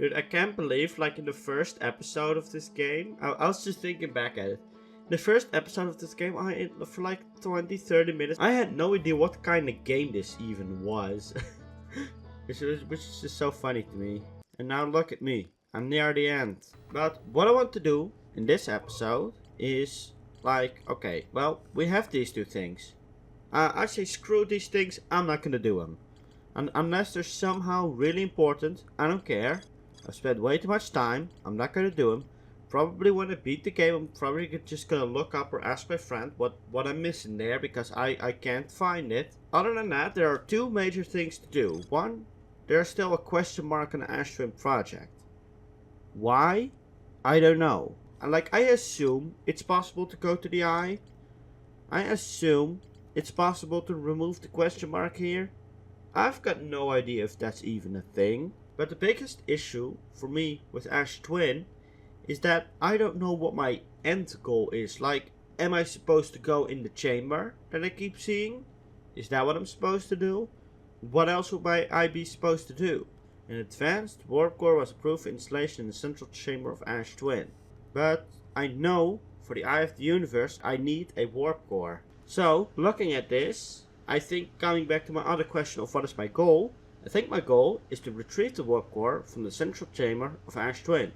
Dude, I can't believe, like, in the first episode of this game, I was just thinking back at it. The first episode of this game, for like 20-30 minutes, I had no idea what kind of game this even was. which is just so funny to me. And now look at me, I'm near the end. But what I want to do in this episode is, like, okay, well, we have these two things. I say screw these things, I'm not gonna do them. And unless they're somehow really important, I don't care. I've spent way too much time, I'm not gonna do them. Probably when I beat the game, I'm probably just gonna look up or ask my friend what I'm missing there, because I can't find it. Other than that, there are two major things to do. One, there's still a question mark on the Ash Twin project. Why? I don't know. And like, I assume it's possible to go to the eye. I assume it's possible to remove the question mark here. I've got no idea if that's even a thing. But the biggest issue for me with Ash Twin is that I don't know what my end goal is. Like, am I supposed to go in the chamber that I keep seeing? Is that what I'm supposed to do? What else would I be supposed to do? In advanced, warp core was approved for installation in the central chamber of Ash Twin. But I know for the Eye of the Universe I need a warp core. So, looking at this, I think, coming back to my other question of what is my goal, I think my goal is to retrieve the warp core from the central chamber of Ash Twin.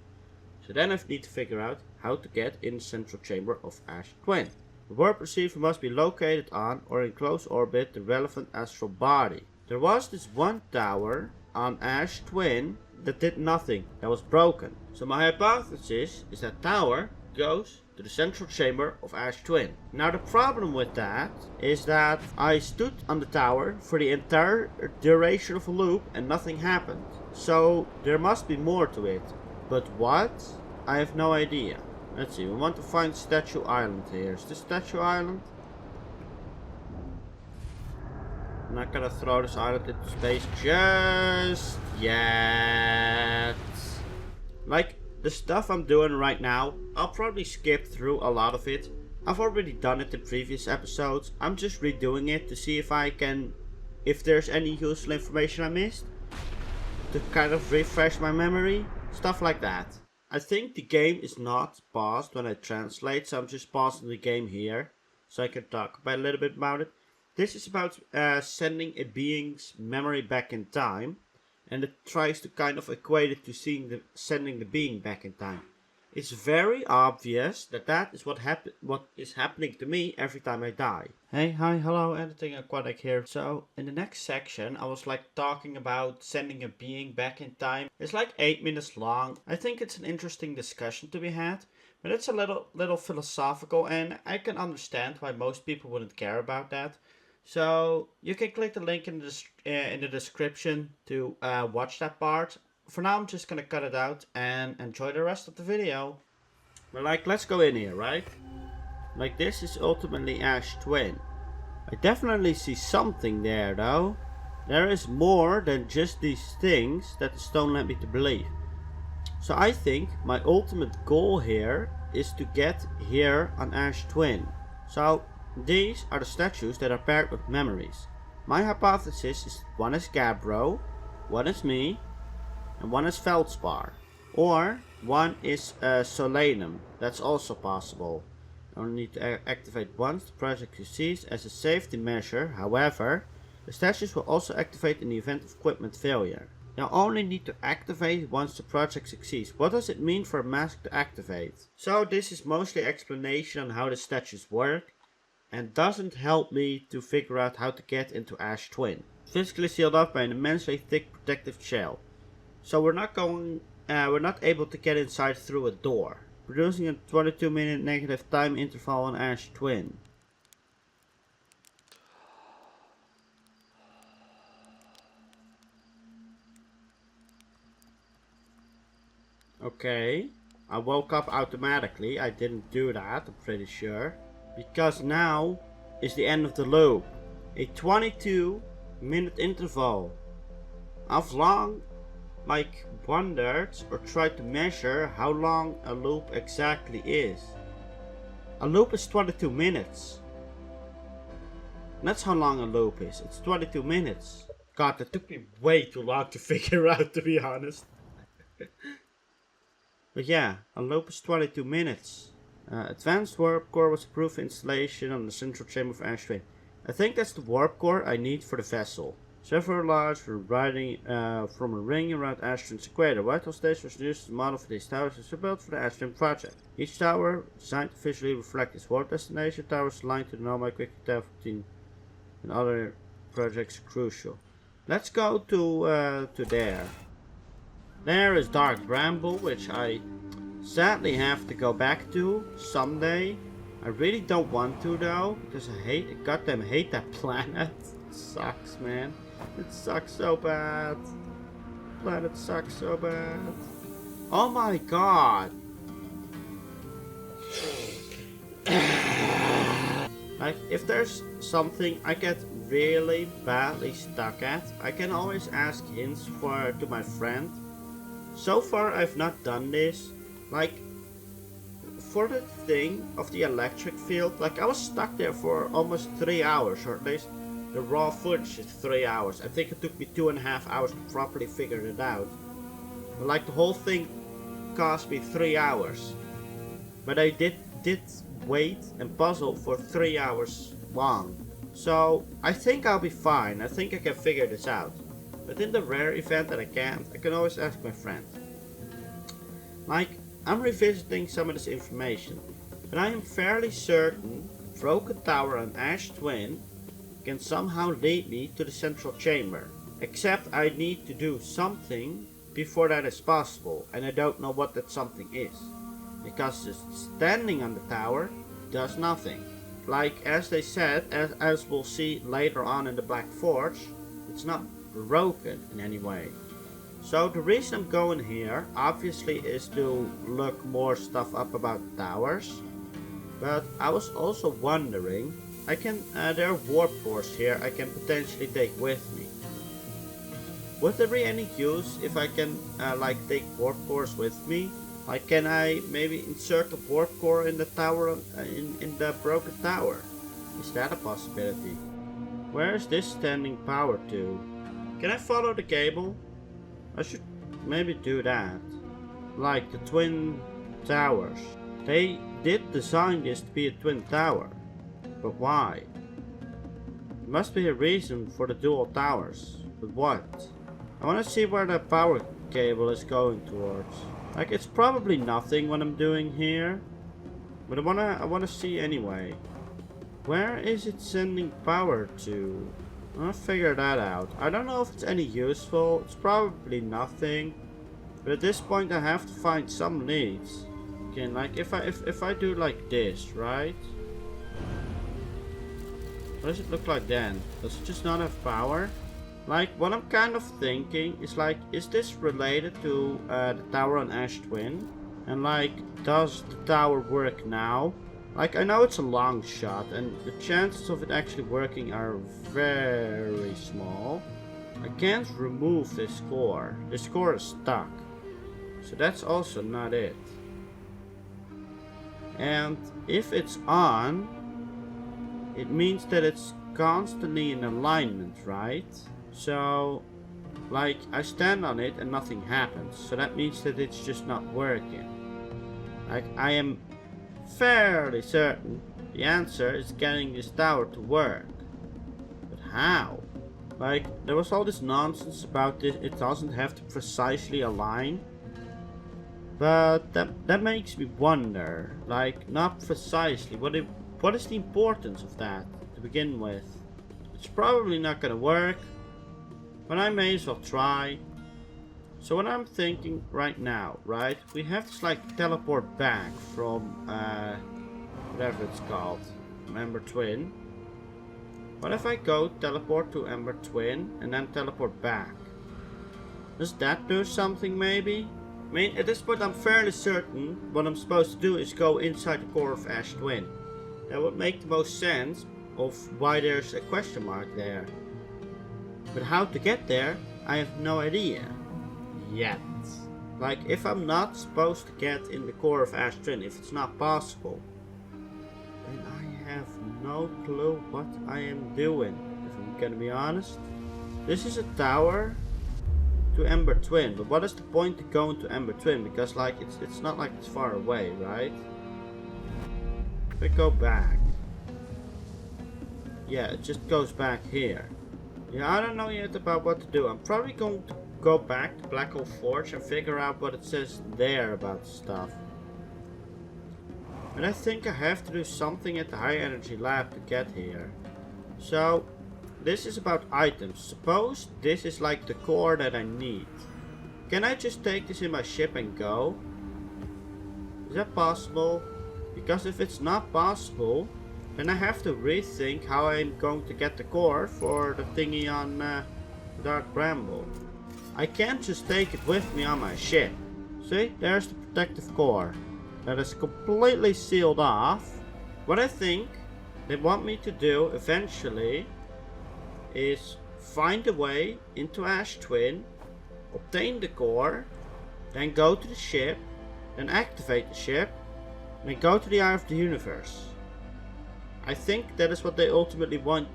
So then I need to figure out how to get in the central chamber of Ash Twin. The warp receiver must be located on or in close orbit the relevant astral body. There was this one tower on Ash Twin that did nothing, that was broken. So my hypothesis is that tower goes to the central chamber of Ash Twin. Now the problem with that is that I stood on the tower for the entire duration of a loop and nothing happened. So there must be more to it. But what? I have no idea. Let's see, we want to find Statue Island here. Is this Statue Island? I'm not gonna throw this island into space just yet. Like, the stuff I'm doing right now, I'll probably skip through a lot of it. I've already done it in previous episodes. I'm just redoing it to see if there's any useful information I missed. To kind of refresh my memory. Stuff like that. I think the game is not paused when I translate, so I'm just pausing the game here. So I can talk a little bit about it. This is about sending a being's memory back in time. And it tries to kind of equate it to sending the being back in time. It's very obvious that is what is happening to me every time I die. Hey, hi, hello, Editing Aquatic here. So, in the next section, I was like talking about sending a being back in time. It's like 8 minutes long. I think it's an interesting discussion to be had. But it's a little philosophical, and I can understand why most people wouldn't care about that. So, you can click the link in the description to watch that part. For now, I'm just gonna cut it out and enjoy the rest of the video. But like, let's go in here, right? Like, this is ultimately Ash Twin. I definitely see something there, though. There is more than just these things that the stone led me to believe. So I think my ultimate goal here is to get here on Ash Twin. So these are the statues that are paired with memories. My hypothesis is one is Gabbro, one is me, and one is Feldspar. Or one is Solanum. That's also possible. You only need to activate once the project succeeds as a safety measure. However, the statues will also activate in the event of equipment failure. You only need to activate once the project succeeds. What does it mean for a mask to activate? So this is mostly explanation on how the statues work, and doesn't help me to figure out how to get into Ash Twin. Physically sealed off by an immensely thick protective shell. So we're not able to get inside through a door. Producing a 22-minute negative time interval on Ash Twin. Okay, I woke up automatically. I didn't do that, I'm pretty sure. Because now is the end of the loop. A 22-minute interval. I've long wondered or tried to measure how long a loop exactly is. A loop is 22 minutes. That's how long a loop is. It's 22 minutes. God, that took me way too long to figure out, to be honest. But yeah, a loop is 22 minutes. Advanced warp core was approved for installation on the central chamber of Ash Twin. I think that's the warp core I need for the vessel. Several large were riding from a ring around Ash Twin's equator. Whitehall Station was used as a model for these towers and was built for the Ash Twin project. Each tower designed to visually reflect its warp destination. Towers aligned to the normal quick tower routine and other projects crucial. Let's go to there. There is Dark Bramble, which I sadly have to go back to someday. I really don't want to though, because I goddamn hate that planet. It sucks, man. It sucks so bad. Planet sucks so bad. Oh my god. Like, if there's something I get really badly stuck at, I can always ask hints to my friend. So far I've not done this. Like, for the thing of the electric field, like I was stuck there for almost 3 hours, or at least the raw footage is 3 hours. I think it took me 2.5 hours to properly figure it out. But like the whole thing cost me 3 hours. But I did wait and puzzle for 3 hours long. So I think I'll be fine. I think I can figure this out. But in the rare event that I can't, I can always ask my friend. Like, I'm revisiting some of this information, but I am fairly certain Broken Tower and Ash Twin can somehow lead me to the central chamber. Except I need to do something before that is possible, and I don't know what that something is. Because just standing on the tower does nothing. Like as they said, as we'll see later on in the Black Forge, it's not broken in any way. So the reason I'm going here obviously is to look more stuff up about towers. But I was also wondering, there are warp cores here I can potentially take with me. Would there be any use if I can like take warp cores with me? Like, can I maybe insert a warp core in the tower, in the broken tower? Is that a possibility? Where is this standing power to? Can I follow the cable? I should maybe do that. Like the twin towers. They did design this to be a twin tower. But why? There must be a reason for the dual towers. But what? I want to see where the power cable is going towards. Like, it's probably nothing what I'm doing here. But I wanna see anyway. Where is it sending power to? I'll figure that out. I don't know if it's any useful. It's probably nothing. But at this point I have to find some leads. Okay, like if I do like this, right? What does it look like then? Does it just not have power? Like, what I'm kind of thinking is like, is this related to the tower on Ash Twin? And like, does the tower work now? Like, I know it's a long shot and the chances of it actually working are very small. I can't remove this core. This core is stuck. So that's also not it. And if it's on, it means that it's constantly in alignment, right? So, like, I stand on it and nothing happens. So that means that it's just not working. Like, I am fairly certain the answer is getting this tower to work. But how? Like, there was all this nonsense about this. It doesn't have to precisely align. But that makes me wonder. Like, not precisely. What is the importance of that to begin with? It's probably not gonna work. But I may as well try. So what I'm thinking right now, right? We have to like teleport back from whatever it's called, Ember Twin. What if I go teleport to Ember Twin and then teleport back? Does that do something maybe? I mean, at this point I'm fairly certain what I'm supposed to do is go inside the core of Ash Twin. That would make the most sense of why there's a question mark there. But how to get there, I have no idea. Yet. Like, if I'm not supposed to get in the core of Ash Twin, if it's not possible, then I have no clue what I am doing, if I'm gonna be honest. This is a tower to Ember Twin. But what is the point of going to Ember Twin? Because like it's not like it's far away, right? If I go back. Yeah, it just goes back here. Yeah, I don't know yet about what to do. I'm probably going to go back to Black Hole Forge and figure out what it says there about stuff. And I think I have to do something at the high energy lab to get here. So, this is about items. Suppose this is like the core that I need. Can I just take this in my ship and go? Is that possible? Because if it's not possible, then I have to rethink how I'm going to get the core for the thingy on Dark Bramble. I can't just take it with me on my ship. See, there's the protective core. That is completely sealed off. What I think they want me to do eventually is find a way into Ash Twin, obtain the core, then go to the ship, then activate the ship, and then go to the Eye of the Universe. I think that is what they ultimately want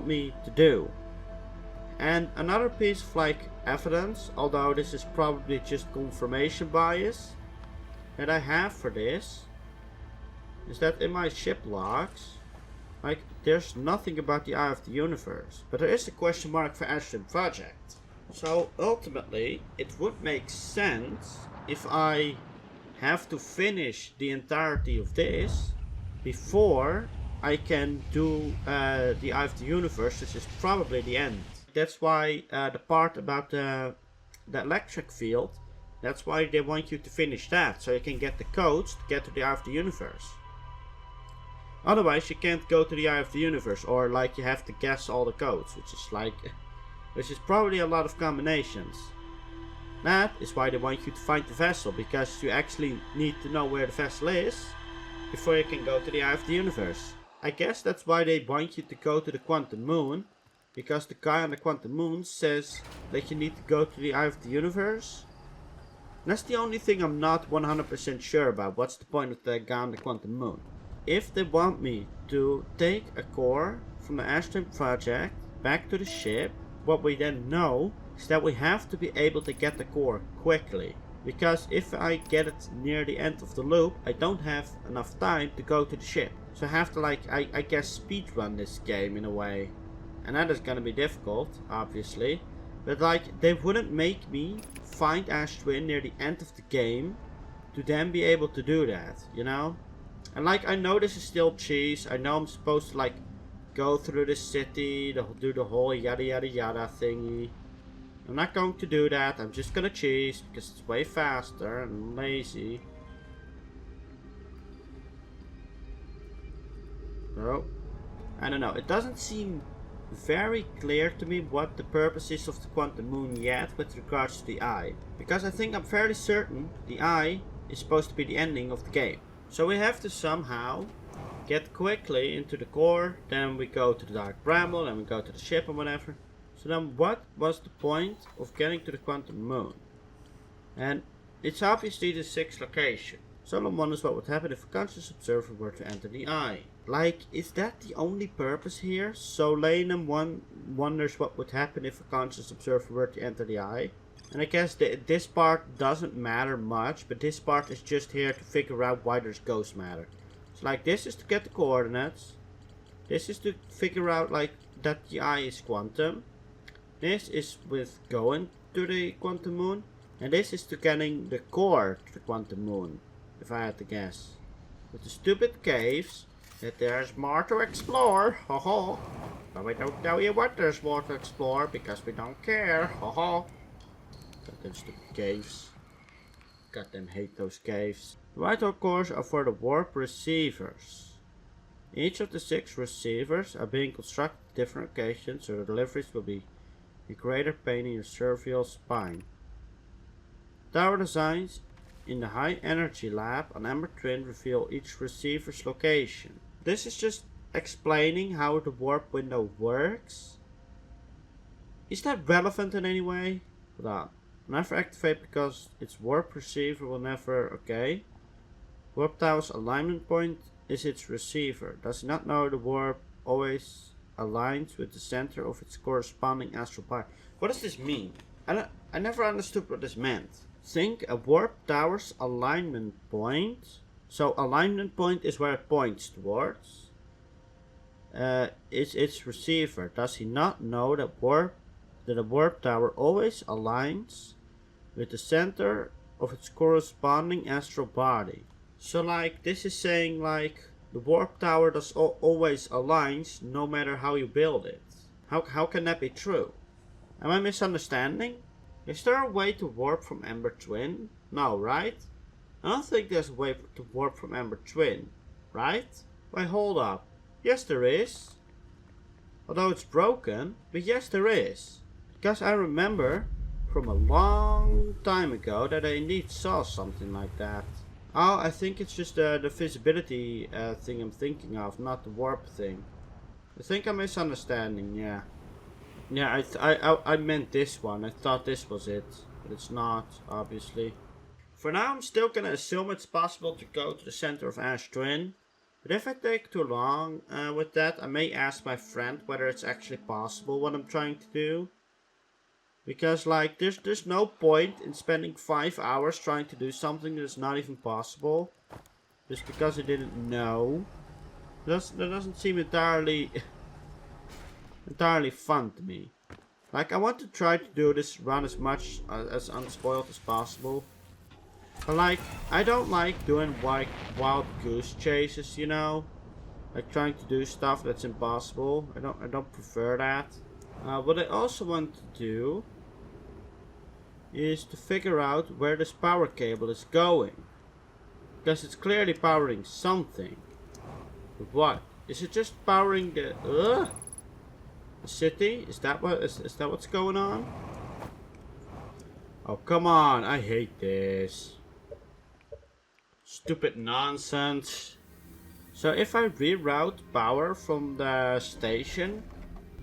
me to do. And another piece of like evidence, although this is probably just confirmation bias, that I have for this is that in my ship logs, like, there's nothing about the Eye of the Universe, but there is a question mark for Attribution Project. So ultimately, it would make sense if I have to finish the entirety of this before I can do the Eye of the Universe, which is probably the end. That's why the part about the electric field, that's why they want you to finish that, so you can get the codes to get to the Eye of the Universe. Otherwise you can't go to the Eye of the Universe, or like you have to guess all the codes, which is probably a lot of combinations. That is why they want you to find the vessel, because you actually need to know where the vessel is before you can go to the Eye of the Universe. I guess that's why they want you to go to the Quantum Moon, because the guy on the Quantum Moon says that you need to go to the Eye of the Universe. And that's the only thing I'm not 100% sure about. What's the point of the guy on the Quantum Moon? If they want me to take a core from the Attribution Project back to the ship, what we then know is that we have to be able to get the core quickly. Because if I get it near the end of the loop, I don't have enough time to go to the ship. So I have to like, I guess, speedrun this game in a way. And that is gonna be difficult, obviously. But like, they wouldn't make me find Ash Twin near the end of the game to then be able to do that, you know? And like, I know this is still cheese. I know I'm supposed to like go through the city, do the whole yada yada yada thingy. I'm not going to do that. I'm just gonna cheese because it's way faster and lazy. So, I don't know. It doesn't seem very clear to me what the purpose is of the Quantum Moon yet with regards to the Eye. Because I think I'm fairly certain the Eye is supposed to be the ending of the game. So we have to somehow get quickly into the core, then we go to the Dark Bramble, then we go to the ship and whatever. So then what was the point of getting to the Quantum Moon? And it's obviously the 6th location. Someone wonders what would happen if a conscious observer were to enter the Eye. Like, is that the only purpose here? So Lanham wonders what would happen if a conscious observer were to enter the Eye. And I guess this part doesn't matter much, but this part is just here to figure out why there's ghost matter. So like, this is to get the coordinates. This is to figure out like that the Eye is quantum. This is with going to the Quantum Moon. And this is to getting the core to the Quantum Moon, if I had to guess. With the stupid caves, that there's more to explore, ho. But we don't tell you what there's more to explore, because we don't care, ho. Goddamn stupid caves. Goddamn hate those caves. The white hole cores are for the warp receivers. Each of the 6 receivers are being constructed at different occasions, so the deliveries will be a greater pain in your cervical spine. Tower designs in the high energy lab on Ember Twin reveal each receiver's location. This is just explaining how the warp window works. Is that relevant in any way? Hold on. Never activate because its warp receiver will never. Okay. Warp tower's alignment point is its receiver. Does it not know the warp always aligns with the center of its corresponding astral body? What does this mean? I never understood what this meant. Think a warp tower's alignment point. So alignment point is where it points towards. Is its receiver. Does he not know that a warp tower always aligns with the center of its corresponding astral body? So like this is saying like the warp tower does always aligns no matter how you build it. How can that be true? Am I misunderstanding? Is there a way to warp from Ember Twin? No, right? I don't think there's a way to warp from Ember Twin, right? Wait, hold up. Yes, there is. Although it's broken, but yes, there is. Because I remember from a long time ago that I indeed saw something like that. Oh, I think it's just the visibility thing I'm thinking of, not the warp thing. I think I'm misunderstanding, yeah. Yeah, I meant this one. I thought this was it, but it's not, obviously. For now, I'm still gonna assume it's possible to go to the center of Ash Twin. But if I take too long with that, I may ask my friend whether it's actually possible what I'm trying to do. Because, like, there's no point in spending 5 hours trying to do something that is not even possible. Just because I didn't know. That doesn't seem entirely fun to me. Like, I want to try to do this run as much as unspoiled as possible. But like, I don't like doing like wild goose chases, you know? Like trying to do stuff that's impossible. I don't prefer that. What I also want to do is to figure out where this power cable is going. Because it's clearly powering something. But what? Is it just powering the city? Is that what's going on? Oh, come on. I hate this. Stupid nonsense. So if I reroute power from the station,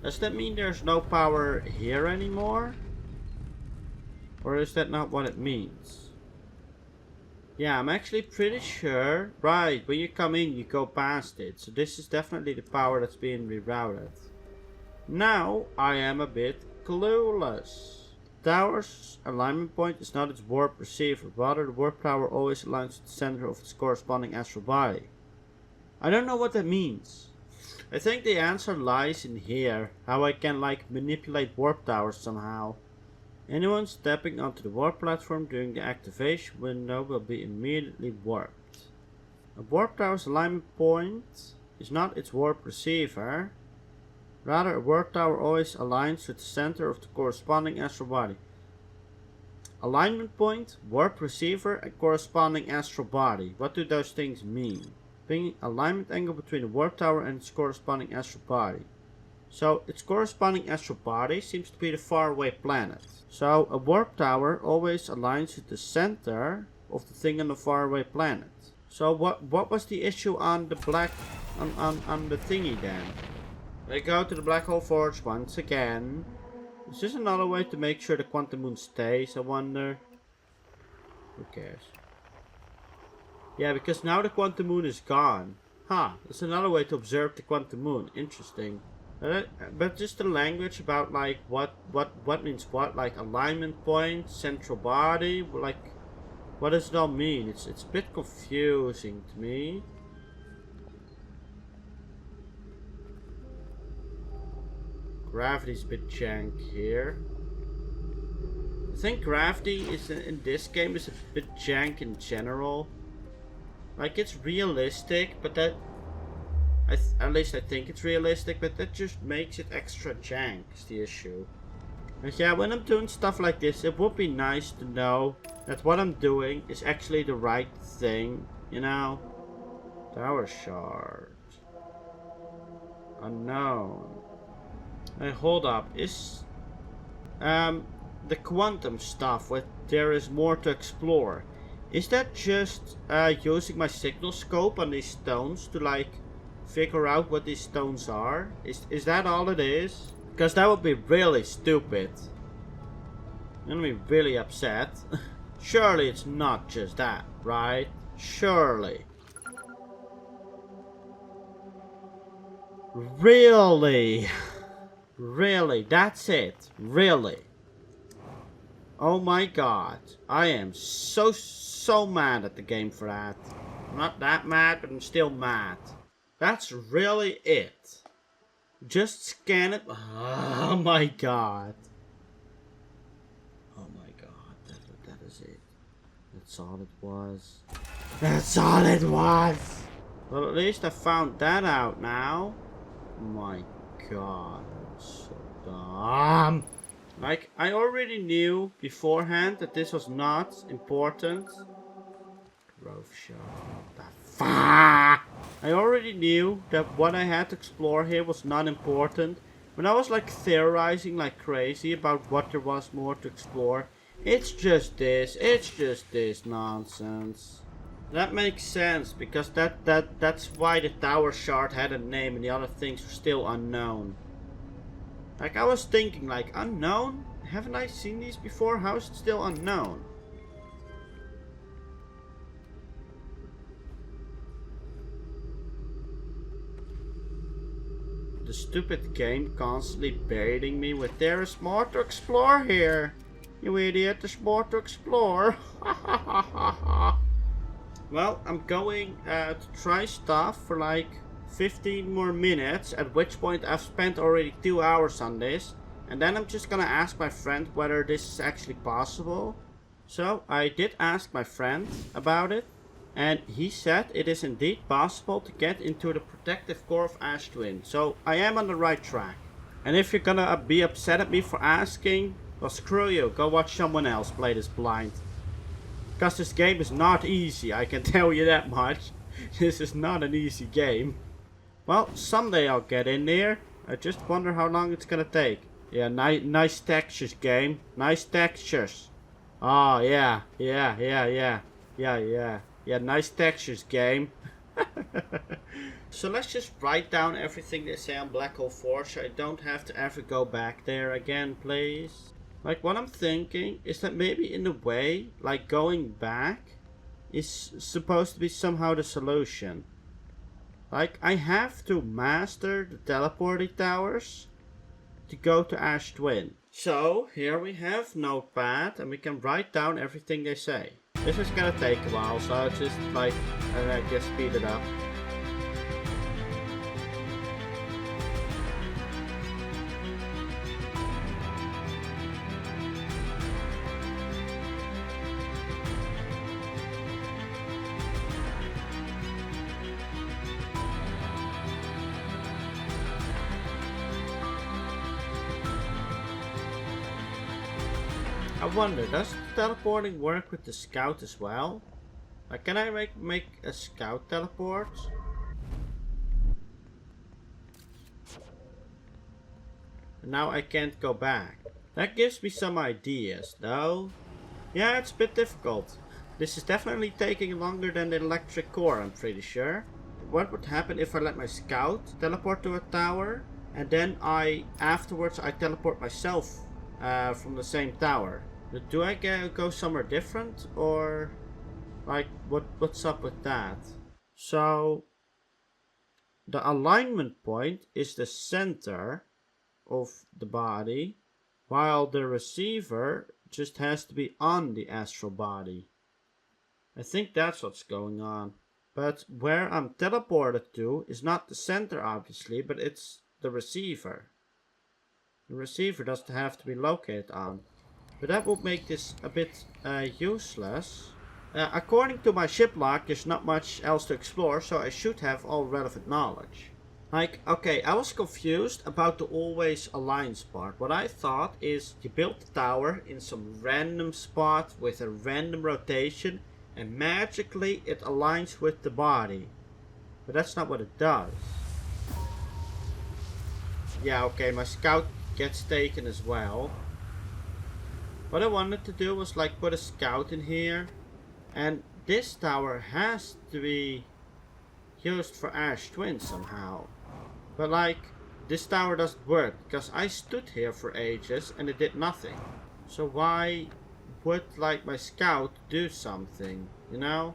does that mean there's no power here anymore? Or is that not what it means? Yeah, I'm actually pretty sure. Right, when you come in, you go past it. So this is definitely the power that's being rerouted. Now, I am a bit clueless. Tower's alignment point is not its warp receiver. Rather, the warp tower always aligns with the center of its corresponding astral body. I don't know what that means. I think the answer lies in here. How I can like manipulate warp towers somehow. Anyone stepping onto the warp platform during the activation window will be immediately warped. A warp tower's alignment point is not its warp receiver. Rather, a warp tower always aligns with the center of the corresponding astral body. Alignment point, warp receiver, and corresponding astral body. What do those things mean? Being alignment angle between the warp tower and its corresponding astral body. So, its corresponding astral body seems to be the faraway planet. So, a warp tower always aligns with the center of the thing on the faraway planet. So, what was the issue on the black on the thingy then? I go to the Black Hole Forge once again. Is this another way to make sure the Quantum Moon stays, I wonder? Who cares? Yeah, because now the Quantum Moon is gone. Huh, that's another way to observe the Quantum Moon. Interesting. But just the language about like what means what, like alignment point, central body, like what does it all mean? It's a bit confusing to me. Gravity's a bit jank here. I think gravity is in this game is a bit jank in general. Like it's realistic, but that at least I think it's realistic, but that just makes it extra jank is the issue. But yeah, when I'm doing stuff like this, it would be nice to know that what I'm doing is actually the right thing, you know? Tower shard. Unknown. Hey, hold up. Is the quantum stuff where there is more to explore? Is that just using my signal scope on these stones to like figure out what these stones are? Is that all it is? Because that would be really stupid. I'm gonna be really upset. Surely it's not just that, right? Surely. Really? Really? That's it? Really? Oh my god. I am so mad at the game for that. I'm not that mad, but I'm still mad. That's really it. Just scan it. Oh my god. Oh my god. That is it. That's all it was. That's all it was. Well, at least I found that out now. My god. I'm so dumb. Like, I already knew beforehand that this was not important. Growth shot. What the fuck? I already knew that what I had to explore here was not important. When I was like theorizing like crazy about what there was more to explore, it's just this nonsense. That makes sense because that's why the tower shard had a name and the other things were still unknown. Like I was thinking like unknown? Haven't I seen these before? How is it still unknown? The stupid game constantly baiting me with there is more to explore here. You idiot, there's more to explore. Well, I'm going to try stuff for like 15 more minutes, at which point I've spent already 2 hours on this. And then I'm just gonna ask my friend whether this is actually possible. So I did ask my friend about it. And he said it is indeed possible to get into the protective core of Ash Twin. So I am on the right track. And if you're gonna be upset at me for asking, well screw you, go watch someone else play this blind. Because this game is not easy, I can tell you that much. This is not an easy game. Well, someday I'll get in there. I just wonder how long it's gonna take. Yeah, nice textures game. Nice textures. Oh yeah, yeah, nice textures game. So let's just write down everything they say on Black Hole 4 so I don't have to ever go back there again, please. Like what I'm thinking is that maybe in a way, like going back is supposed to be somehow the solution. Like I have to master the teleporting towers to go to Ash Twin. So here we have Notepad and we can write down everything they say. This is gonna take a while, so I'll just like just speed it up. I wonder, does teleporting work with the scout as well? Like, can I make a scout teleport? And now I can't go back. That gives me some ideas, though. Yeah, it's a bit difficult. This is definitely taking longer than the electric core, I'm pretty sure. What would happen if I let my scout teleport to a tower? And then afterwards I teleport myself from the same tower. Do I go somewhere different, or like what's up with that? So the alignment point is the center of the body, while the receiver just has to be on the astral body. I think that's what's going on. But where I'm teleported to is not the center obviously, but it's the receiver. The receiver doesn't have to be located on. But that would make this a bit useless. According to my ship log, there's not much else to explore, so I should have all relevant knowledge. Like, okay, I was confused about the always aligns part. What I thought is you build the tower in some random spot with a random rotation and magically it aligns with the body. But that's not what it does. Yeah, okay, my scout gets taken as well. What I wanted to do was like put a scout in here, and this tower has to be used for Ash Twin somehow. But like, this tower doesn't work because I stood here for ages and it did nothing. So why would like my scout do something, you know?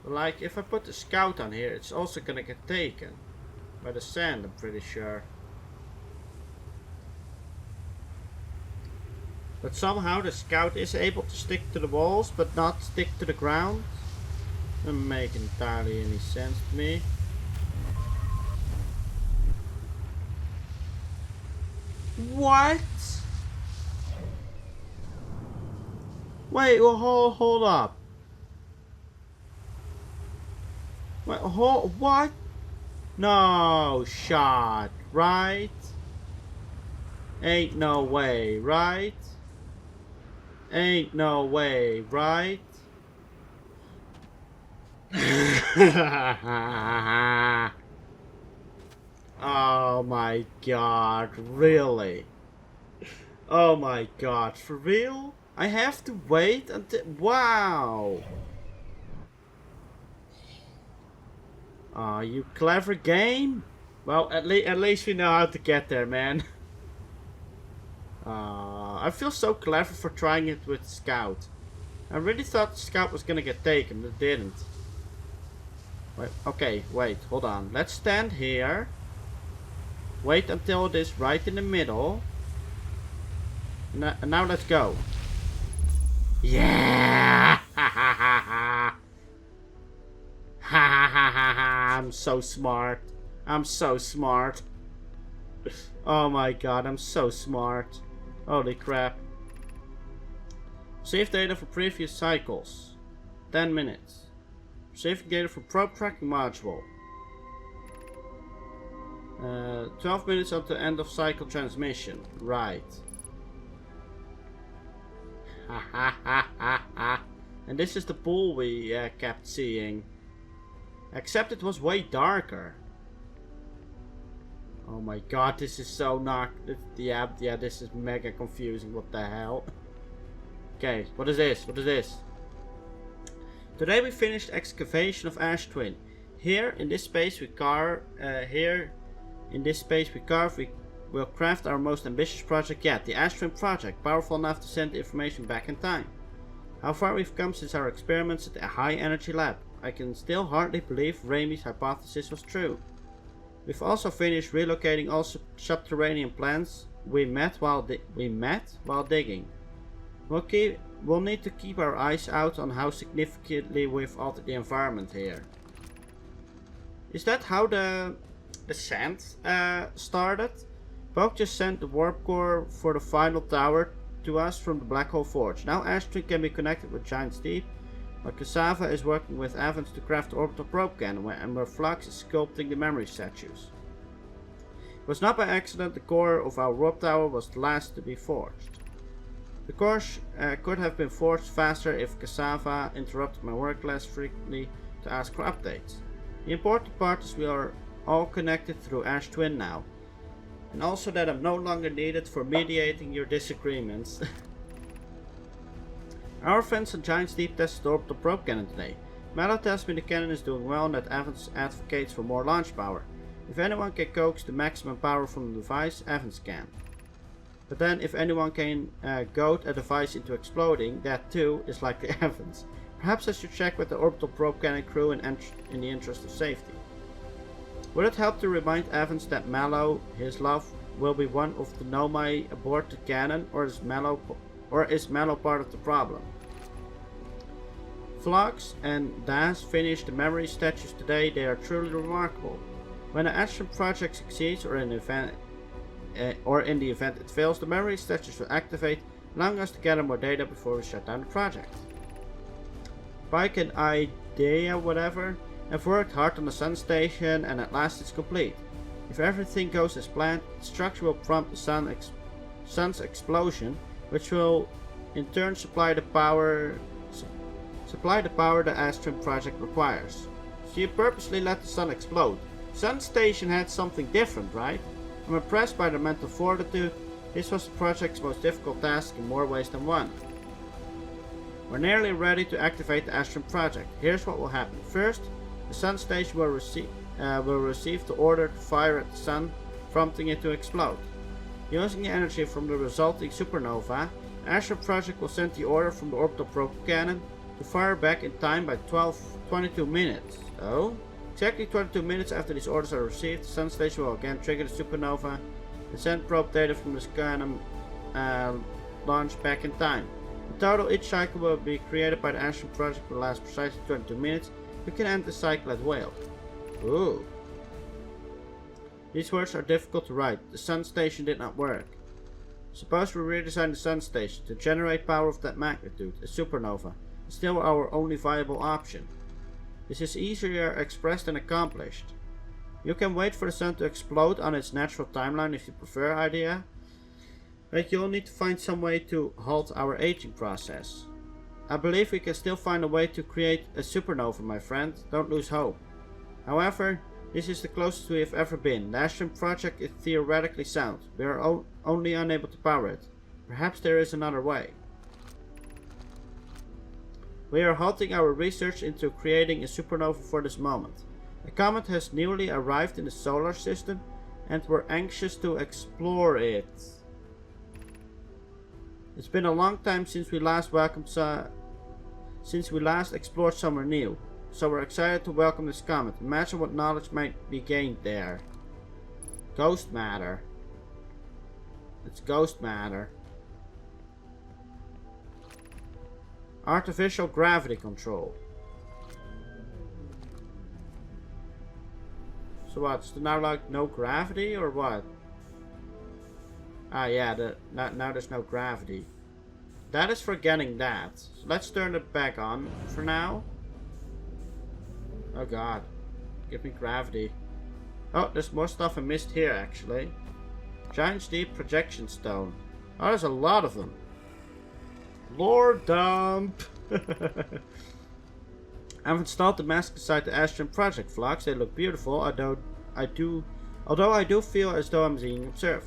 But like if I put the scout on here, it's also gonna get taken by the sand, I'm pretty sure. But somehow the scout is able to stick to the walls, but not stick to the ground. Doesn't make entirely any sense to me. What? Wait, well, hold up. Wait, what? No shot, right? Ain't no way, right? Ain't no way, right? Oh my god, really? Oh my god, for real? I have to wait until... Wow! Aw, you clever game? Well, at least we know how to get there, man. I feel so clever for trying it with Scout. I really thought Scout was gonna get taken, but it didn't. Wait, okay, wait, hold on. Let's stand here. Wait until it is right in the middle. And now let's go. Yeah! Ha ha ha ha! Ha ha ha ha ha! I'm so smart. I'm so smart. Oh my god, I'm so smart. Holy crap. Save data for previous cycles. 10 minutes. Save data for probe tracking module. 12 minutes until end of cycle transmission. Right. Ha ha ha ha ha. And this is the pool we kept seeing. Except it was way darker. Oh my god, this is so yeah, this is mega confusing. What the hell? Okay, what is this? What is this? Today we finished excavation of Ash Twin. Here in this space we carve. We will craft our most ambitious project yet, the Ash Twin project, powerful enough to send information back in time. How far we've come since our experiments at the high energy lab. I can still hardly believe Raimi's hypothesis was true. We've also finished relocating all subterranean plants we met while digging. We'll need to keep our eyes out on how significantly we've altered the environment here. Is that how the sand started? Poke just sent the warp core for the final tower to us from the Black Hole Forge. Now Ash Twin can be connected with Giant's Deep, but Cassava is working with Evans to craft the orbital probe cannon, and where Flux is sculpting the memory statues. It was not by accident the core of our warp tower was the last to be forged. The core could have been forged faster if Cassava interrupted my work less frequently to ask for updates. The important part is we are all connected through Ash Twin now. And also that I'm no longer needed for mediating your disagreements. Our friends at Giant's Deep tested the orbital probe cannon today. Mallow tells me the cannon is doing well and that Evans advocates for more launch power. If anyone can coax the maximum power from the device, Evans can. But then if anyone can goad a device into exploding, that too is likely Evans. Perhaps I should check with the orbital probe cannon crew in the interest of safety. Would it help to remind Evans that Mallow, his love, will be one of the Nomai aboard the cannon, or is Mallow part of the problem? Flux and Das finished the memory statues today. They are truly remarkable. When the Ash Twin project succeeds, or in the event it fails, the memory statues will activate, allowing us to gather more data before we shut down the project. Pike and Idea, whatever, have worked hard on the Sun Station, and at last it's complete. If everything goes as planned, the structure will prompt the Sun's explosion, which will in turn supply the power the Ash Twin project requires. So you purposely let the Sun explode. Sun Station had something different, right? I'm impressed by their mental fortitude. This was the project's most difficult task in more ways than one. We're nearly ready to activate the Ash Twin project. Here's what will happen. First, the Sun Station will receive the order to fire at the Sun, prompting it to explode. Using the energy from the resulting supernova, the Ash Twin project will send the order from the orbital probe cannon to fire back in time by 22 minutes. Oh? Exactly 22 minutes after these orders are received, the Sun Station will again trigger the supernova and send probe data from this cannon launch back in time. In total, each cycle will be created by the Ashen Project will last precisely 22 minutes. You can end the cycle at will. Ooh. These words are difficult to write. The sun station did not work. Suppose we redesign the sun station to generate power of that magnitude, a supernova. It's still our only viable option. This is easier expressed than accomplished. You can wait for the sun to explode on its natural timeline if you prefer, idea. But you'll need to find some way to halt our aging process. I believe we can still find a way to create a supernova, my friend. Don't lose hope. However, this is the closest we have ever been. The Ashen Project is theoretically sound. We are only unable to power it. Perhaps there is another way. We are halting our research into creating a supernova for this moment. A comet has newly arrived in the solar system and we're anxious to explore it. It's been a long time since we last explored somewhere new. So we're excited to welcome this comet. Imagine what knowledge might be gained there. Ghost matter. It's ghost matter. Artificial gravity control. So what? Is there now like no gravity or what? Ah yeah, now there's no gravity. That is for getting that. So let's turn it back on for now. Oh god. Give me gravity. Oh, there's more stuff I missed here actually. Giant Deep Projection Stone. Oh, there's a lot of them. Lore dump! I've installed the mask inside the Ashen Project Flux. They look beautiful, although I do feel as though I'm being observed.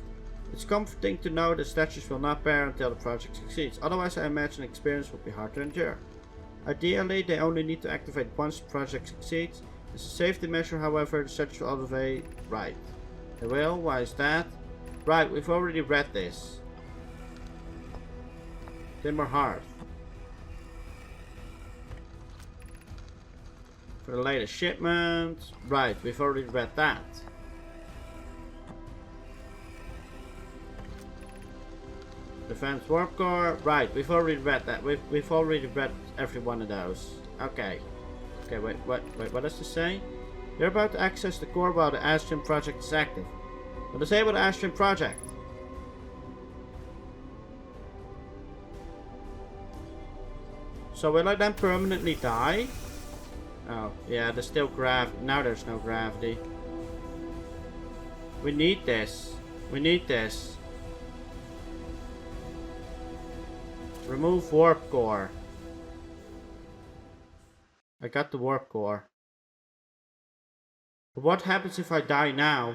It's comforting to know the statues will not bear until the project succeeds. Otherwise, I imagine the experience would be hard to endure. Ideally, they only need to activate once the project succeeds. As a safety measure, however, the statues will activate right. They will? Why is that? Right, we've already read this. Timber Hearth. For the latest shipment. Right, we've already read that. Defense Warp Core. Right, we've already read that. We've already read every one of those. Okay. Okay, wait, what does this say? You're about to access the core while the Ashen Project is active. We'll disable the Ashen Project. So will I then permanently die? Oh, yeah, there's still gravity. Now there's no gravity. We need this. We need this. Remove warp core. I got the warp core. But what happens if I die now?